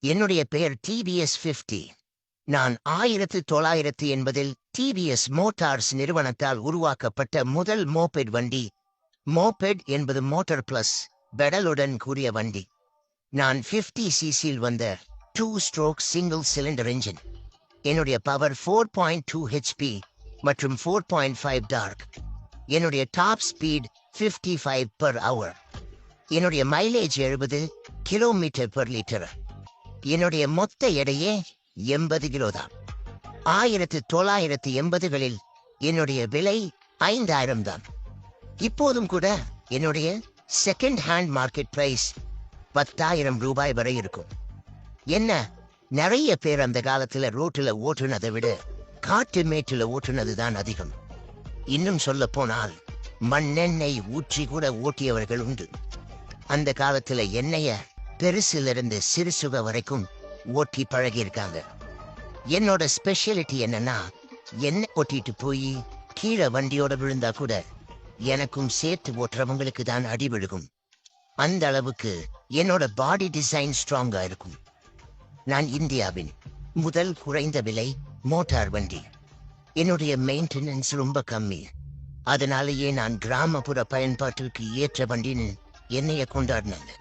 என்னுடைய பெயர் டிவிஎஸ் 50. நான் 1980 டிவிஎஸ் மோட்டார்ஸ் நிறுவனத்தால் உருவாக்கப்பட்ட முதல் மோபெட் வண்டி. மோபெட் என்பது மோட்டார் பிளஸ் பெடலுடன் கூடிய வண்டி. நான் 50 சிசியில் வந்த 2 ஸ்ட்ரோக் சிங்கிள் சிலிண்டர் என்ஜின். என்னுடைய பவர் 4.2 ஹெச்பி மற்றும் 4.5 டார்க். என்னுடைய டாப் ஸ்பீட் 55 per hour. என்னுடைய மைலேஜ் 70 கிலோமீட்டர் per லிட்டர். என்னுடைய மொத்த எடையே 80 கிலோ தான். 1980களில் என்னுடைய விலை 5000 தான். இப்போதும் கூட என்னுடைய செகண்ட் ஹேண்ட் மார்க்கெட் பிரைஸ் 10,000 ரூபாய் வரை இருக்கும். என்ன, நிறைய பேர் அந்த காலத்துல ரோட்டுல ஓட்டுனதை விட காட்டு மேட்டுல ஓட்டுனது தான் அதிகம். இன்னும் சொல்ல போனால் மண்ணெண்ணெய் ஊற்றி கூட ஓட்டியவர்கள் உண்டு. அந்த காலத்துல எண்ணெய பெருசிலிருந்து சிறுசுக வரைக்கும் ஓட்டி பழகியிருக்காங்க. என்னோட ஸ்பெஷாலிட்டி என்னன்னா, எண்ணெய் ஓட்டிட்டு போய் கீழே வண்டியோட விழுந்தா கூட எனக்கும் சேர்த்து ஓட்டுறவங்களுக்கு தான் அடி விழுகும். அந்த அளவுக்கு என்னோட பாடி டிசைன் ஸ்ட்ராங்கா இருக்கும். நான் இந்தியாவின் முதல் குறைந்த விலை மோட்டார் வண்டி. என்னுடைய மெயின்டெனன்ஸ் ரொம்ப கம்மி. அதனாலேயே நான் கிராமப்புற பயன்பாட்டிற்கு ஏற்ற வண்டின்னு என்னைய கொண்டாடினாங்க.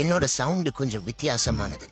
என்னோட சவுண்டு கொஞ்சம் வித்தியாசமானது.